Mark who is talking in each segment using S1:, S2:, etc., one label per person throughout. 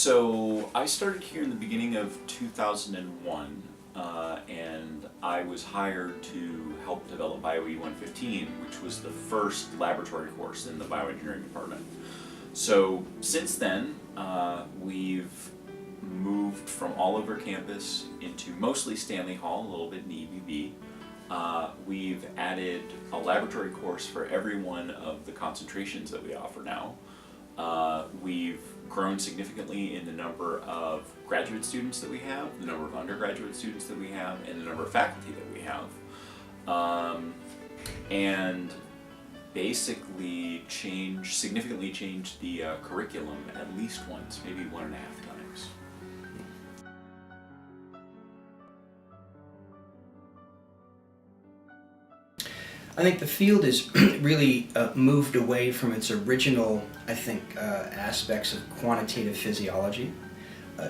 S1: So I started here in the beginning of 2001, and I was hired to help develop BioE 115, which was the first laboratory course in the bioengineering department. So since then, we've moved from all over campus into mostly Stanley Hall, a little bit in the EBB. We've added a laboratory course for every one of the concentrations that we offer now. We've grown significantly in the number of graduate students that we have, the number of undergraduate students that we have, and the number of faculty that we have. And basically significantly changed the curriculum at least once, maybe 1.5 times.
S2: I think the field has really moved away from its original, aspects of quantitative physiology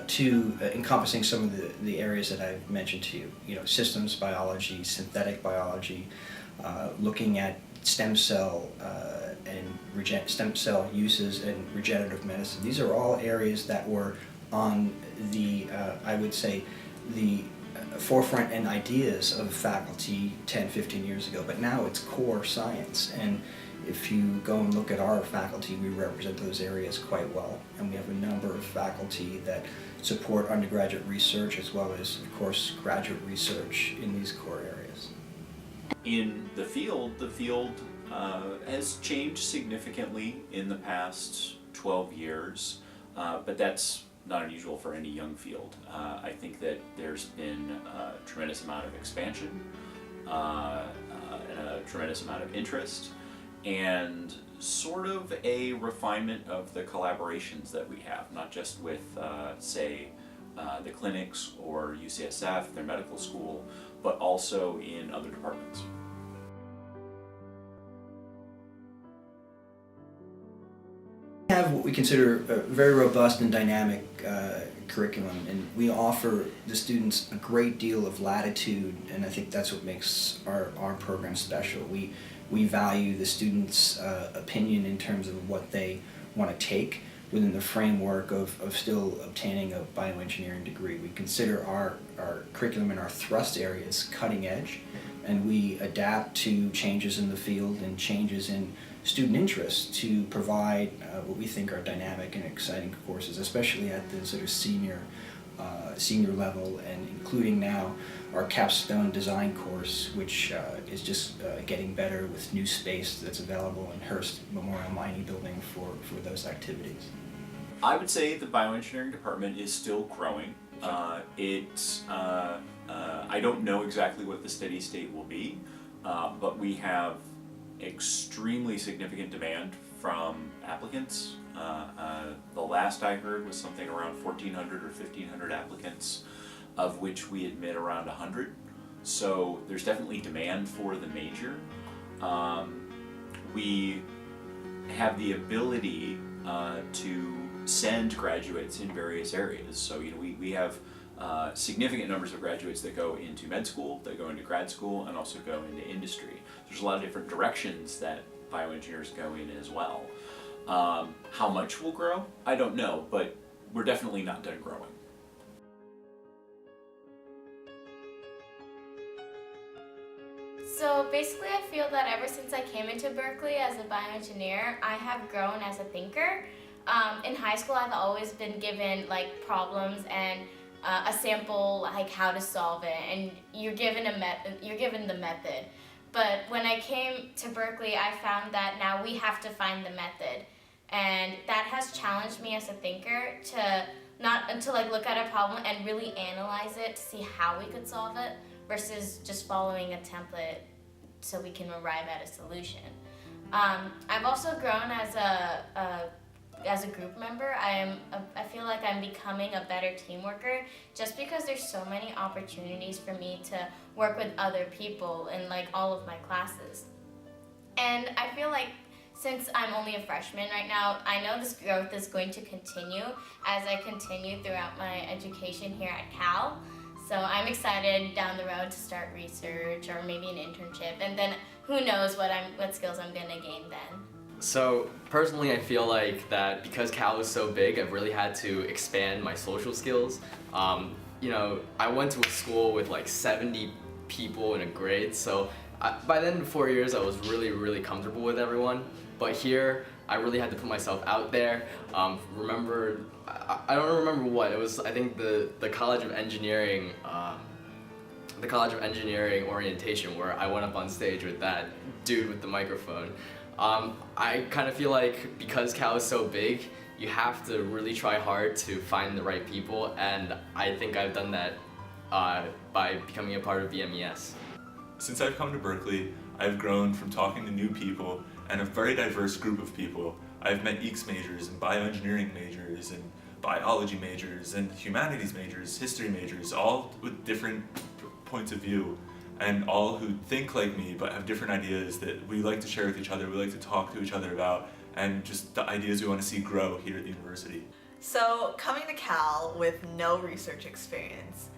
S2: to encompassing some of the areas that I've mentioned to you. You know, systems biology, synthetic biology, looking at stem cell stem cell uses and regenerative medicine. These are all areas that were on the, I would say, the forefront and ideas of faculty 10, 15 years ago, but now it's core science. And if you go and look at our faculty, we represent those areas quite well. And we have a number of faculty that support undergraduate research as well as, of course, graduate research in these core areas.
S1: In the field has changed significantly in the past 12 years, but that's not unusual for any young field. I think that there's been a tremendous amount of expansion and a tremendous amount of interest, and sort of a refinement of the collaborations that we have, not just with, say, the clinics or UCSF, their medical school, but also in other departments.
S2: We have what we consider a very robust and dynamic curriculum, and we offer the students a great deal of latitude, and I think that's what makes our program special. We value the students' opinion in terms of what they want to take within the framework of still obtaining a bioengineering degree. We consider our curriculum and our thrust areas cutting edge, and we adapt to changes in the field and changes in student interest to provide what we think are dynamic and exciting courses, especially at the sort of senior level, and including now our capstone design course, which is just getting better with new space that's available in Hearst Memorial Mining Building for those activities.
S1: I would say the bioengineering department is still growing. I don't know exactly what the steady state will be, but we have extremely significant demand from applicants. The last I heard was something around 1,400 or 1,500 applicants, of which we admit around 100. So there's definitely demand for the major. We have the ability to send graduates in various areas. So we have significant numbers of graduates that go into med school, that go into grad school, and also go into industry. There's a lot of different directions that bioengineers go in as well. How much will grow? I don't know, but we're definitely not done growing.
S3: So basically I feel that ever since I came into Berkeley as a bioengineer, I have grown as a thinker. In high school I've always been given like problems and a sample, like how to solve it, and you're given the method. But when I came to Berkeley, I found that now we have to find the method, and that has challenged me as a thinker to look at a problem and really analyze it to see how we could solve it versus just following a template so we can arrive at a solution. I've also grown as a group member. I feel like I'm becoming a better team worker just because there's so many opportunities for me to work with other people in like all of my classes. And I feel like since I'm only a freshman right now, I know this growth is going to continue as I continue throughout my education here at Cal. So I'm excited down the road to start research or maybe an internship, and then who knows what skills I'm gonna gain then.
S4: So personally, I feel like that because Cal is so big, I've really had to expand my social skills. I went to a school with like 70 people in a grade, so by the end of 4 years, I was really, really comfortable with everyone. But here, I really had to put myself out there. I don't remember what it was. I think the College of Engineering. The College of Engineering orientation where I went up on stage with that dude with the microphone. I kind of feel like because Cal is so big, you have to really try hard to find the right people, and I think I've done that by becoming a part of BMES.
S5: Since I've come to Berkeley, I've grown from talking to new people and a very diverse group of people. I've met EECS majors and bioengineering majors and biology majors and humanities majors, history majors, all with different points of view, and all who think like me but have different ideas that we like to share with each other, we like to talk to each other about, and just the ideas we want to see grow here at the university.
S6: So coming to Cal with no research experience,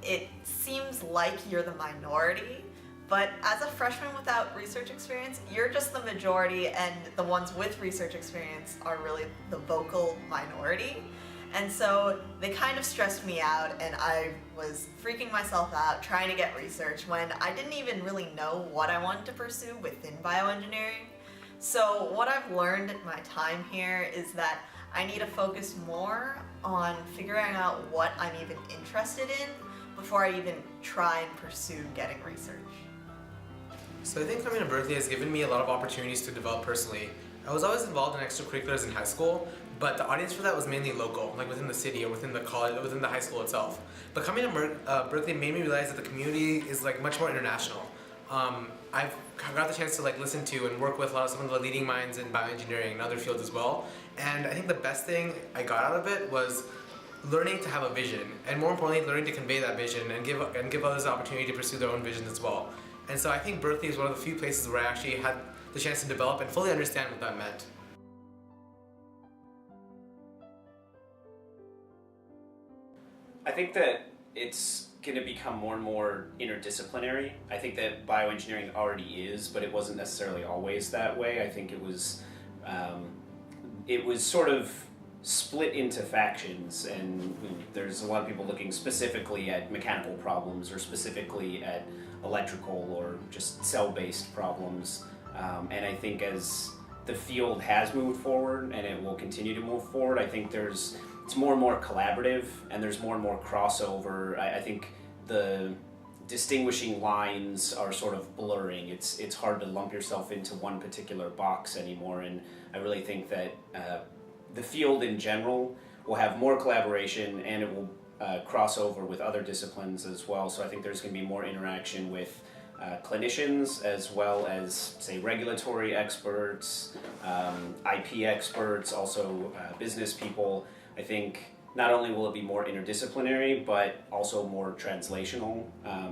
S6: it seems like you're the minority, but as a freshman without research experience, you're just the majority, and the ones with research experience are really the vocal minority. And so they kind of stressed me out, and I was freaking myself out trying to get research when I didn't even really know what I wanted to pursue within bioengineering. So what I've learned at my time here is that I need to focus more on figuring out what I'm even interested in before I even try and pursue getting research.
S7: So I think coming to Berkeley has given me a lot of opportunities to develop personally. I was always involved in extracurriculars in high school, but the audience for that was mainly local, like within the city or within the college, or within the high school itself. But coming to Berkeley made me realize that the community is like much more international. I've got the chance to like listen to and work with some of the leading minds in bioengineering and other fields as well. And I think the best thing I got out of it was learning to have a vision, and more importantly, learning to convey that vision and give others the opportunity to pursue their own visions as well. And so I think Berkeley is one of the few places where I actually had the chance to develop and fully understand what that meant.
S8: I think that it's going to become more and more interdisciplinary. I think that bioengineering already is, but it wasn't necessarily always that way. I think it was sort of split into factions, and there's a lot of people looking specifically at mechanical problems or specifically at electrical or just cell-based problems. And I think as the field has moved forward and it will continue to move forward, I think it's more and more collaborative, and there's more and more crossover. I think the distinguishing lines are sort of blurring. It's hard to lump yourself into one particular box anymore, and I really think that the field in general will have more collaboration, and it will cross over with other disciplines as well. So I think there's going to be more interaction with clinicians, as well as, say, regulatory experts, IP experts, also business people. I think not only will it be more interdisciplinary, but also more translational,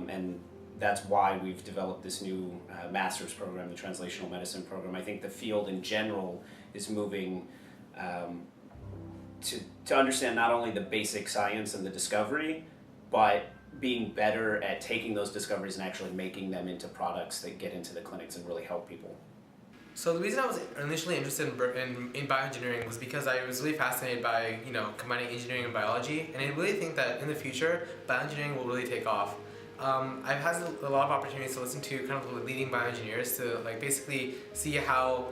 S8: and that's why we've developed this new master's program, the Translational Medicine program. I think the field in general is moving to understand not only the basic science and the discovery, but being better at taking those discoveries and actually making them into products that get into the clinics and really help people.
S7: So the reason I was initially interested in bioengineering was because I was really fascinated by combining engineering and biology, and I really think that in the future bioengineering will really take off. I've had a lot of opportunities to listen to kind of the leading bioengineers to like basically see how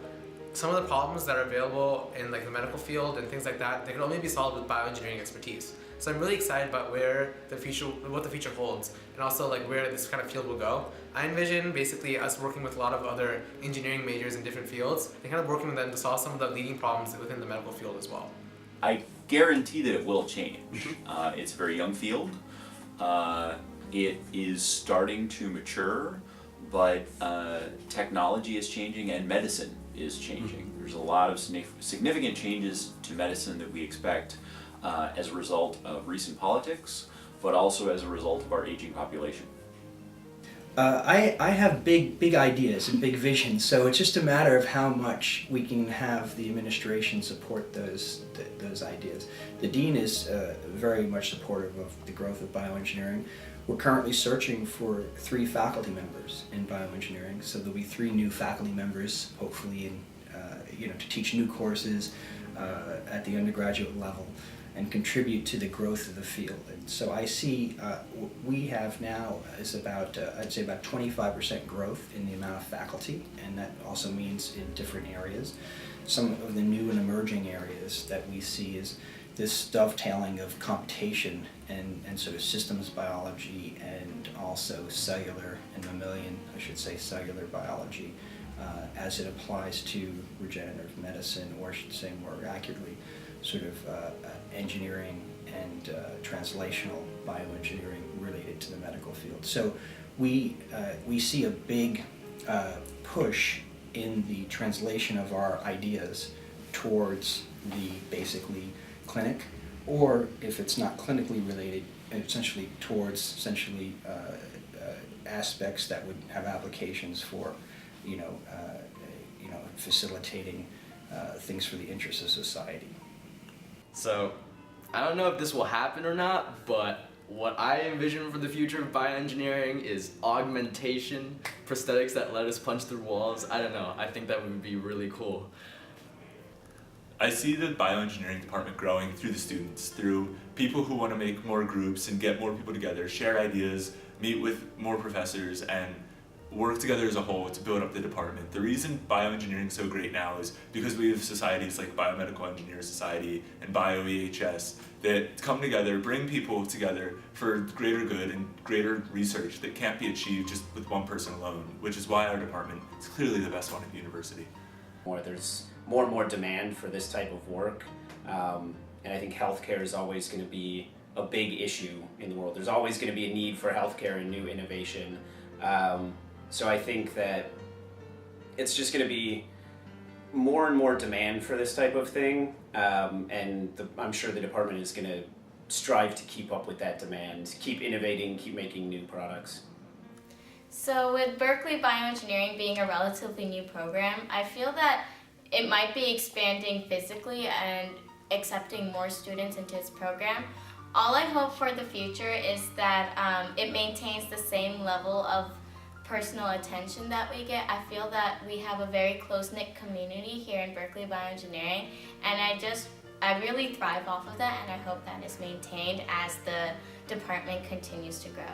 S7: some of the problems that are available in like the medical field and things like that, they can only be solved with bioengineering expertise. So I'm really excited about what the future holds, and also like where this kind of field will go. I envision basically us working with a lot of other engineering majors in different fields and kind of working with them to solve some of the leading problems within the medical field as well.
S1: I guarantee that it will change. It's a very young field. It is starting to mature, but technology is changing and medicine is changing. There's a lot of significant changes to medicine that we expect as a result of recent politics, but also as a result of our aging population.
S2: I have big ideas and big visions, so it's just a matter of how much we can have the administration support those ideas. The dean is very much supportive of the growth of bioengineering. We're currently searching for 3 faculty members in bioengineering, so there'll be 3 new faculty members hopefully to teach new courses at the undergraduate level and contribute to the growth of the field. And so I see we have now is about I'd say about 25% growth in the amount of faculty, and that also means in different areas. Some of the new and emerging areas that we see is this dovetailing of computation and sort of systems biology and also cellular and mammalian, I should say cellular biology, as it applies to regenerative medicine, or I should say more accurately, sort of engineering and translational bioengineering related to the medical field. So we see a big push in the translation of our ideas towards the basically clinic, or if it's not clinically related, essentially towards aspects that would have applications for facilitating things for the interests of society.
S4: So, I don't know if this will happen or not, but what I envision for the future of bioengineering is augmentation, prosthetics that let us punch through walls. I don't know, I think that would be really cool.
S5: I see the bioengineering department growing through the students, through people who want to make more groups and get more people together, share ideas, meet with more professors, and work together as a whole to build up the department. The reason bioengineering is so great now is because we have societies like Biomedical Engineers Society and BioEHS that come together, bring people together for greater good and greater research that can't be achieved just with one person alone, which is why our department is clearly the best one at the university.
S8: There's more and more demand for this type of work, and I think healthcare is always going to be a big issue in the world. There's always going to be a need for healthcare and new innovation. So I think that it's just going to be more and more demand for this type of thing, and I'm sure the department is going to strive to keep up with that demand, keep innovating, keep making new products.
S3: So with Berkeley Bioengineering being a relatively new program, I feel that it might be expanding physically and accepting more students into its program. All I hope for the future is that it maintains the same level of personal attention that we get. I feel that we have a very close-knit community here in Berkeley Bioengineering, and I really thrive off of that, and I hope that is maintained as the department continues to grow.